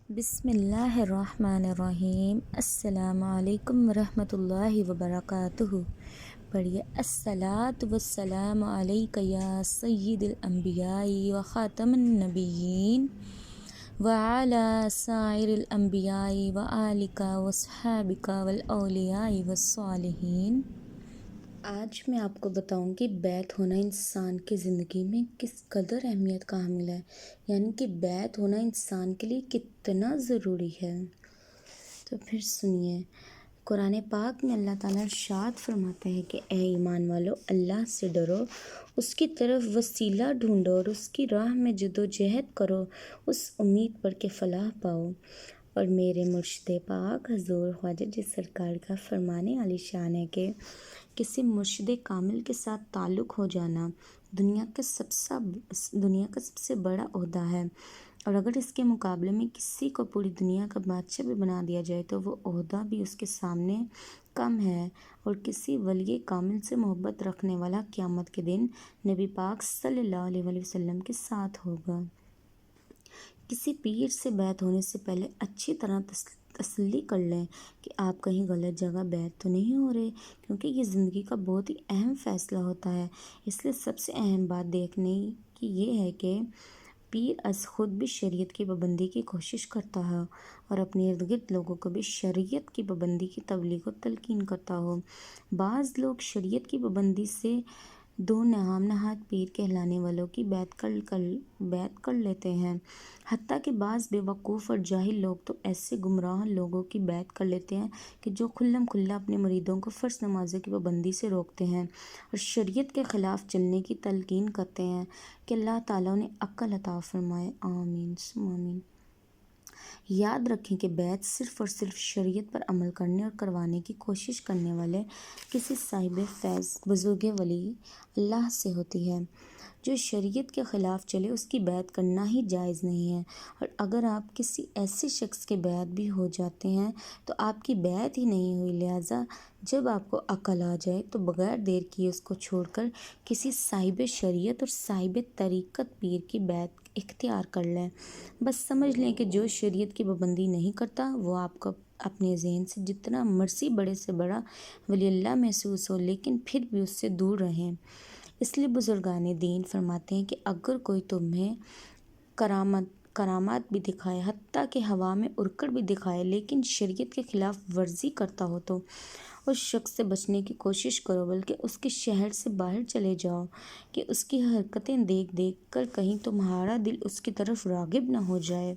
بسم اللہ الرحمن الرحیم۔ السلام علیکم ورحمۃ اللہ وبرکاتہ۔ پڑھیے الصلاۃ والسلام علیک یا سید الانبیاء و خاتم النبیین وعلی سائر الانبیاء و آلک و صحابک والاولیاء والصالحین۔ آج میں آپ کو بتاؤں کہ بیت ہونا انسان کی زندگی میں کس قدر اہمیت کا حامل ہے، یعنی کہ بیت ہونا انسان کے لیے کتنا ضروری ہے۔ تو پھر سنیے، قرآن پاک میں اللہ تعالیٰ ارشاد فرماتے ہیں کہ اے ایمان والو، اللہ سے ڈرو، اس کی طرف وسیلہ ڈھونڈو اور اس کی راہ میں جدوجہد کرو، اس امید پر کہ فلاح پاؤ۔ اور میرے مرشد پاک حضور خواجہ جی سرکار کا فرمانے عالی شان ہے کہ کسی مرشد کامل کے ساتھ تعلق ہو جانا دنیا کا سب سے بڑا عہدہ ہے، اور اگر اس کے مقابلے میں کسی کو پوری دنیا کا بادشاہ بھی بنا دیا جائے تو وہ عہدہ بھی اس کے سامنے کم ہے۔ اور کسی ولی کامل سے محبت رکھنے والا قیامت کے دن نبی پاک صلی اللہ علیہ وسلم کے ساتھ ہوگا۔ کسی پیر سے بیعت ہونے سے پہلے اچھی طرح تسلی کر لیں کہ آپ کہیں غلط جگہ بیعت تو نہیں ہو رہے، کیونکہ یہ زندگی کا بہت ہی اہم فیصلہ ہوتا ہے۔ اس لیے سب سے اہم بات دیکھنے کی یہ ہے کہ پیر از خود بھی شریعت کی پابندی کی کوشش کرتا ہو اور اپنے ارد گرد لوگوں کو بھی شریعت کی پابندی کی تبلیغ و تلقین کرتا ہو۔ بعض لوگ شریعت کی پابندی سے دو نام نہاد پیر کہلانے والوں کی بیعت کر لیتے ہیں، حتیٰ کہ بعض بے وقوف اور جاہل لوگ تو ایسے گمراہ لوگوں کی بیعت کر لیتے ہیں کہ جو کھلم کھلا اپنے مریدوں کو فرض نمازوں کی پابندی سے روکتے ہیں اور شریعت کے خلاف چلنے کی تلقین کرتے ہیں۔ کہ اللہ تعالیٰ انہیں عقل عطا فرمائے، آمین ثم آمین۔ یاد رکھیں کہ بیعت صرف اور صرف شریعت پر عمل کرنے اور کروانے کی کوشش کرنے والے کسی صاحب فیض بزرگ ولی اللہ سے ہوتی ہے۔ جو شریعت کے خلاف چلے اس کی بیعت کرنا ہی جائز نہیں ہے، اور اگر آپ کسی ایسے شخص کے بیعت بھی ہو جاتے ہیں تو آپ کی بیعت ہی نہیں ہوئی۔ لہٰذا جب آپ کو عقل آ جائے تو بغیر دیر کیے اس کو چھوڑ کر کسی صاحب شریعت اور صاحب طریقت پیر کی بیعت اختیار کر لیں۔ بس سمجھ لیں کہ جو شریعت کی پابندی نہیں کرتا وہ آپ کو اپنے ذہن سے جتنا مرضی بڑے سے بڑا ولی اللہ محسوس ہو، لیکن پھر بھی اس سے دور رہیں۔ اس لیے بزرگان دین فرماتے ہیں کہ اگر کوئی تمہیں کرامات بھی دکھائے، حتیٰ کہ ہوا میں اڑ کر بھی دکھائے، لیکن شریعت کے خلاف ورزی کرتا ہو تو اس شخص سے بچنے کی کوشش کرو، بلکہ اس کے شہر سے باہر چلے جاؤ کہ اس کی حرکتیں دیکھ کر کہیں تمہارا دل اس کی طرف راغب نہ ہو جائے۔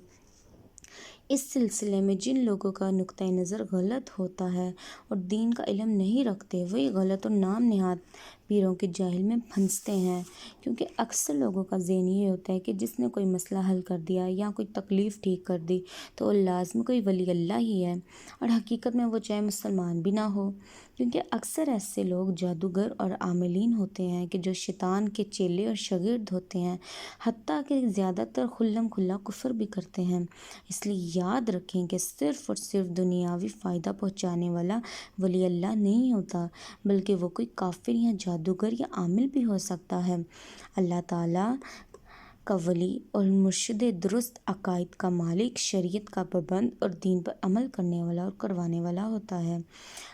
اس سلسلے میں جن لوگوں کا نقطہ نظر غلط ہوتا ہے اور دین کا علم نہیں رکھتے، وہی غلط اور نام نہاد پیروں کے جاہل میں پھنستے ہیں، کیونکہ اکثر لوگوں کا ذہن یہ ہوتا ہے کہ جس نے کوئی مسئلہ حل کر دیا یا کوئی تکلیف ٹھیک کر دی تو وہ لازم کوئی ولی اللہ ہی ہے، اور حقیقت میں وہ چاہے مسلمان بھی نہ ہو، کیونکہ اکثر ایسے لوگ جادوگر اور عاملین ہوتے ہیں کہ جو شیطان کے چیلے اور شاگرد ہوتے ہیں، حتیٰ کہ زیادہ تر کھلم کھلا کفر بھی کرتے ہیں۔ اس لیے یاد رکھیں کہ صرف اور صرف دنیاوی فائدہ پہنچانے والا ولی اللہ نہیں ہوتا، بلکہ وہ کوئی کافر یا جادوگر یا عامل بھی ہو سکتا ہے۔ اللہ تعالیٰ کا ولی اور مرشد درست عقائد کا مالک، شریعت کا پابند اور دین پر عمل کرنے والا اور کروانے والا ہوتا ہے،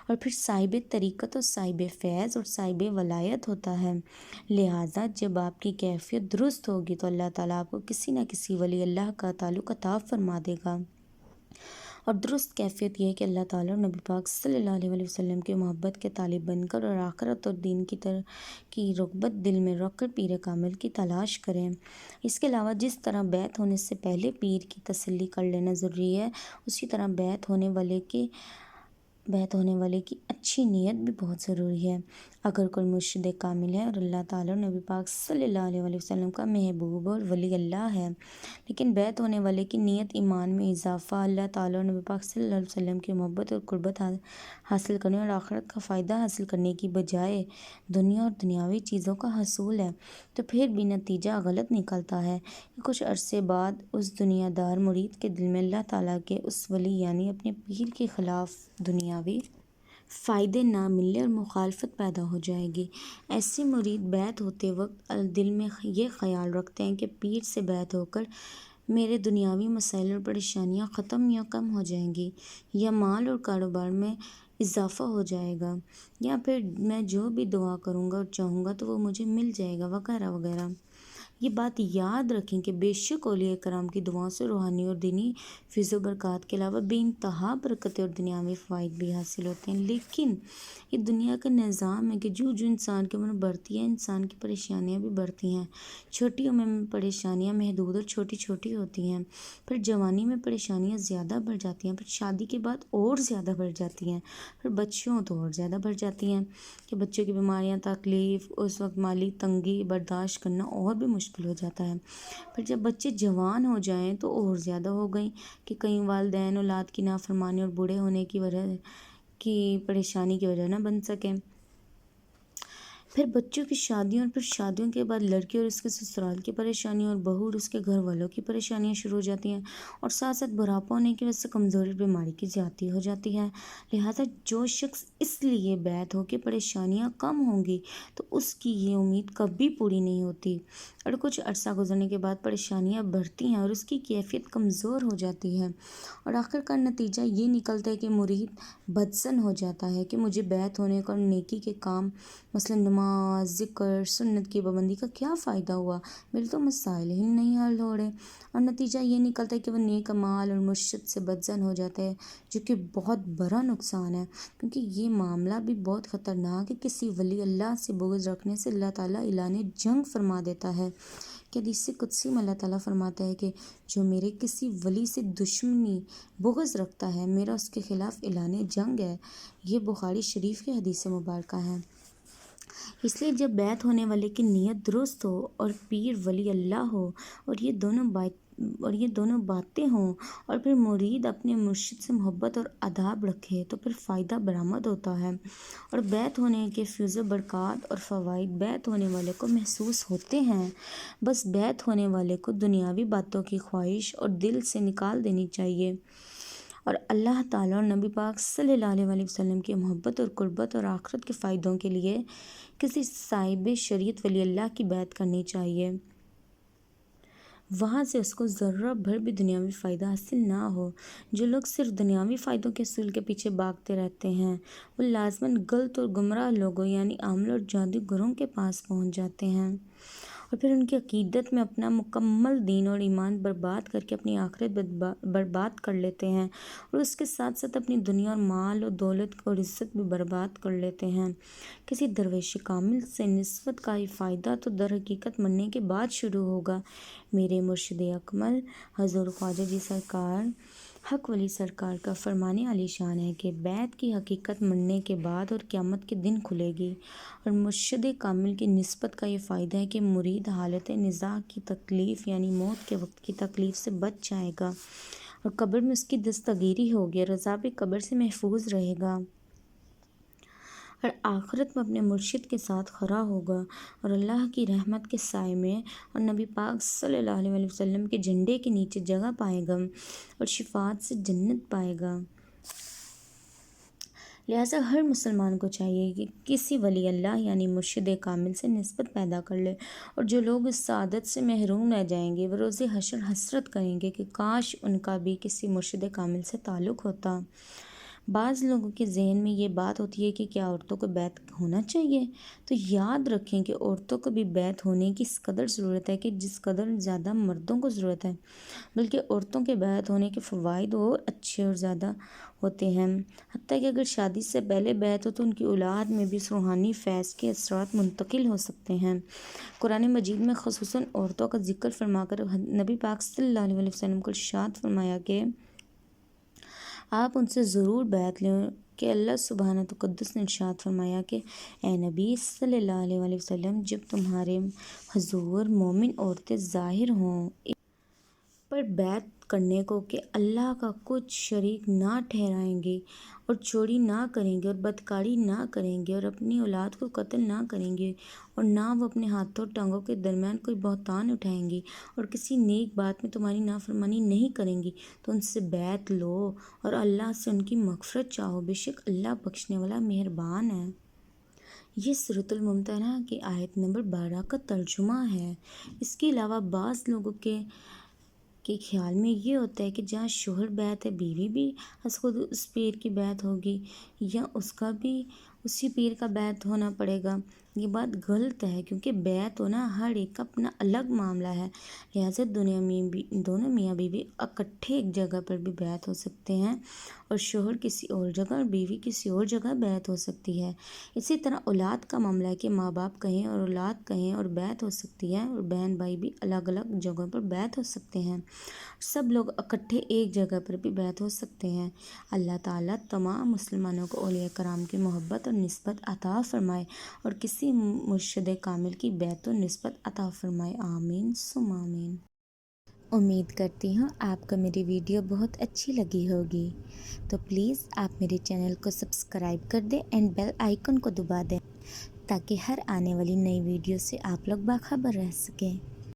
اور پھر صاحب طریقت اور صاحب فیض اور صاحب ولایت ہوتا ہے۔ لہٰذا جب آپ کی کیفیت درست ہوگی تو اللہ تعالیٰ آپ کو کسی نہ کسی ولی اللہ کا تعلق عطا فرما دے گا۔ اور درست کیفیت یہ ہے کہ اللہ تعالیٰ اور نبی پاک صلی اللہ علیہ وسلم کی محبت کے طالب بن کر اور آخرت اور دین کی رغبت دل میں رکھ کر پیر کامل کی تلاش کریں۔ اس کے علاوہ جس طرح بیعت ہونے سے پہلے پیر کی تسلی کر لینا ضروری ہے، اسی طرح بیعت ہونے والے کی اچھی نیت بھی بہت ضروری ہے۔ اگر کوئی مرشد کامل ہے اور اللہ تعالیٰ اور نبی پاک صلی اللہ علیہ وسلم کا محبوب اور ولی اللہ ہے، لیکن بیعت ہونے والے کی نیت ایمان میں اضافہ، اللہ تعالیٰ اور نبی پاک صلی اللہ علیہ وسلم کی محبت اور قربت حاصل کرنے اور آخرت کا فائدہ حاصل کرنے کی بجائے دنیا اور دنیاوی چیزوں کا حصول ہے، تو پھر بھی نتیجہ غلط نکلتا ہے کہ کچھ عرصے بعد اس دنیا دار مرید کے دل میں اللہ تعالیٰ کے اس ولی یعنی اپنے پیر کے خلاف دنیاوی فائدے نہ ملنے اور مخالفت پیدا ہو جائے گی۔ ایسے مرید بیعت ہوتے وقت دل میں یہ خیال رکھتے ہیں کہ پیر سے بیعت ہو کر میرے دنیاوی مسائل اور پریشانیاں ختم یا کم ہو جائیں گی، یا مال اور کاروبار میں اضافہ ہو جائے گا، یا پھر میں جو بھی دعا کروں گا اور چاہوں گا تو وہ مجھے مل جائے گا، وغیرہ وغیرہ۔ یہ بات یاد رکھیں کہ بے شک اولیاء کرام کی دعاؤں سے روحانی اور دینی فیض و برکات کے علاوہ بے انتہا برکتیں اور دنیاوی فوائد بھی حاصل ہوتے ہیں، لیکن یہ دنیا کا نظام ہے کہ جو انسان کی عمر بڑھتی ہے انسان کی پریشانیاں بھی بڑھتی ہیں۔ چھوٹی عمر میں پریشانیاں محدود اور چھوٹی چھوٹی ہوتی ہیں، پھر جوانی میں پریشانیاں زیادہ بڑھ جاتی ہیں، پھر شادی کے بعد اور زیادہ بڑھ جاتی ہیں، پھر بچوں تو اور زیادہ بڑھ جاتی ہیں کہ بچوں کی بیماریاں، تکلیف، اس وقت مالی تنگی برداشت کرنا اور بھی مشکل ہو جاتا ہے۔ پھر جب بچے جوان ہو جائیں تو اور زیادہ ہو گئی کہ کئی والدین اولاد کی نافرمانی اور بوڑھے ہونے کی وجہ کی پریشانی کی وجہ نہ بن سکیں۔ پھر بچوں کی شادیوں اور پھر شادیوں کے بعد لڑکی اور اس کے سسرال کی پریشانیاں اور بہو اور اس کے گھر والوں کی پریشانیاں شروع ہو جاتی ہیں، اور ساتھ ساتھ بڑھاپا ہونے کی وجہ سے کمزوری اور بیماری کی زیادتی ہو جاتی ہے۔ لہٰذا جو شخص اس لیے بیت ہو کہ پریشانیاں کم ہوں گی تو اس کی یہ امید کبھی پوری نہیں ہوتی، اور کچھ عرصہ گزرنے کے بعد پریشانیاں بڑھتی ہیں اور اس کی کیفیت کمزور ہو جاتی ہے، اور آخر کار نتیجہ یہ نکلتا ہے کہ مرید بدظن ہو جاتا ہے کہ مجھے بیت ہونے کا اور نیکی کے کام مثلا نماز، ذکر، سنت کی پابندی کا کیا فائدہ ہوا، میرے تو مسائل ہی نہیں حل ہو رہے، اور نتیجہ یہ نکلتا ہے کہ وہ نیک اعمال اور مرشد سے بدظن ہو جاتا ہے، جو کہ بہت بڑا نقصان ہے، کیونکہ یہ معاملہ بھی بہت خطرناک ہے۔ کسی ولی اللہ سے بغض رکھنے سے اللہ تعالیٰ اعلان جنگ فرما دیتا ہے کہ حدیث قدسی میں اللہ تعالیٰ فرماتا ہے کہ جو میرے کسی ولی سے دشمنی بغض رکھتا ہے میرا اس کے خلاف اعلان جنگ ہے۔ یہ بخاری شریف کی حدیث مبارکہ ہے۔ اس لیے جب بیعت ہونے والے کی نیت درست ہو اور پیر ولی اللہ ہو اور یہ دونوں باتیں ہوں، اور پھر مرید اپنے مرشد سے محبت اور آداب رکھے تو پھر فائدہ برآمد ہوتا ہے، اور بیعت ہونے کے فیض و برکات اور فوائد بیعت ہونے والے کو محسوس ہوتے ہیں۔ بس بیعت ہونے والے کو دنیاوی باتوں کی خواہش اور دل سے نکال دینی چاہیے، اور اللہ تعالیٰ اور نبی پاک صلی اللہ علیہ وسلم کی محبت اور قربت اور آخرت کے فائدوں کے لیے کسی صاحب شریعت ولی اللہ کی بیعت کرنی چاہیے، وہاں سے اس کو ذرہ بھر بھی دنیاوی فائدہ حاصل نہ ہو۔ جو لوگ صرف دنیاوی فائدوں کے حصول کے پیچھے بھاگتے رہتے ہیں وہ لازماً غلط اور گمراہ لوگوں یعنی عاملوں اور جادوگروں کے پاس پہنچ جاتے ہیں، اور پھر ان کی عقیدت میں اپنا مکمل دین اور ایمان برباد کر کے اپنی آخرت برباد کر لیتے ہیں، اور اس کے ساتھ ساتھ اپنی دنیا اور مال اور دولت اور عزت بھی برباد کر لیتے ہیں۔ کسی درویش کامل سے نسبت کا یہ فائدہ تو در حقیقت مرنے کے بعد شروع ہوگا۔ میرے مرشد اکمل حضور خواجہ جی سرکار حق ولی سرکار کا فرمان عالی شان ہے کہ بیعت کی حقیقت مرنے کے بعد اور قیامت کے دن کھلے گی، اور مرشد کامل کی نسبت کا یہ فائدہ ہے کہ مرید حالت نزاع کی تکلیف یعنی موت کے وقت کی تکلیف سے بچ جائے گا، اور قبر میں اس کی دستگیری ہوگی اور عذاب قبر سے محفوظ رہے گا، اور آخرت میں اپنے مرشد کے ساتھ کھڑا ہوگا اور اللہ کی رحمت کے سائے میں اور نبی پاک صلی اللہ علیہ وسلم کے جھنڈے کے نیچے جگہ پائے گا اور شفاعت سے جنت پائے گا۔ لہٰذا ہر مسلمان کو چاہیے کہ کسی ولی اللہ یعنی مرشد کامل سے نسبت پیدا کر لے، اور جو لوگ اس سعادت سے محروم رہ جائیں گے وہ روز حشر حسرت کریں گے کہ کاش ان کا بھی کسی مرشد کامل سے تعلق ہوتا۔ بعض لوگوں کے ذہن میں یہ بات ہوتی ہے کہ کیا عورتوں کو بیعت ہونا چاہیے؟ تو یاد رکھیں کہ عورتوں کو بھی بیعت ہونے کی اس قدر ضرورت ہے کہ جس قدر زیادہ مردوں کو ضرورت ہے، بلکہ عورتوں کے بیعت ہونے کے فوائد اور اچھے اور زیادہ ہوتے ہیں، حتیٰ کہ اگر شادی سے پہلے بیعت ہو تو ان کی اولاد میں بھی اس روحانی فیض کے اثرات منتقل ہو سکتے ہیں۔ قرآن مجید میں خصوصاً عورتوں کا ذکر فرما کر نبی پاک صلی اللہ علیہ وسلم کو ارشاد فرمایا کہ آپ ان سے ضرور بیعت لیں، کہ اللہ سبحانہ تقدس نے ارشاد فرمایا کہ اے نبی صلی اللہ علیہ وسلم، جب تمہارے حضور مومن عورتیں ظاہر ہوں پر بیعت کرنے کو کہ اللہ کا کچھ شریک نہ ٹھہرائیں گے اور چوری نہ کریں گے اور بدکاری نہ کریں گے اور اپنی اولاد کو قتل نہ کریں گے اور نہ وہ اپنے ہاتھوں ٹانگوں کے درمیان کوئی بہتان اٹھائیں گی اور کسی نیک بات میں تمہاری نافرمانی نہیں کریں گی تو ان سے بیعت لو اور اللہ سے ان کی مغفرت چاہو، بے شک اللہ بخشنے والا مہربان ہے۔ یہ سورۃ الممتحنہ کی آیت نمبر 12 کا ترجمہ ہے۔ اس کے علاوہ بعض لوگوں کے کہ خیال میں یہ ہوتا ہے کہ جہاں شوہر بیعت ہے بیوی بھی خود اس پیر کی بیعت ہوگی یا اس کا بھی اسی پیر کا بیعت ہونا پڑے گا. یہ بات غلط ہے، کیونکہ بیعت ہونا ہر ایک کا اپنا الگ معاملہ ہے. لہٰذا دنیا میں بھی دونوں میاں بیوی اکٹھے ایک جگہ پر بھی بیعت ہو سکتے ہیں، اور شوہر کسی اور جگہ اور بیوی کسی اور جگہ بیعت ہو سکتی ہے. اسی طرح اولاد کا معاملہ ہے کہ ماں باپ کہیں اور اولاد کہیں اور بیعت ہو سکتی ہے، اور بہن بھائی بھی الگ الگ جگہوں پر بیعت ہو سکتے ہیں. سب لوگ اکٹھے ایک جگہ پر بھی بیعت ہو سکتے ہیں. اللہ تعالیٰ تمام مسلمانوں کو اولیاء کرام کی محبت اور نسبت عطا فرمائے، اور کسی مرشد کامل کی بیعت و نسبت عطا فرمائے. آمین ثم آمین. امید کرتی ہوں آپ کو میری ویڈیو بہت اچھی لگی ہوگی، تو پلیز آپ میرے چینل کو سبسکرائب کر دیں اینڈ بیل آئیکن کو دبا دیں تاکہ ہر آنے والی نئی ویڈیو سے آپ لوگ باخبر رہ سکیں.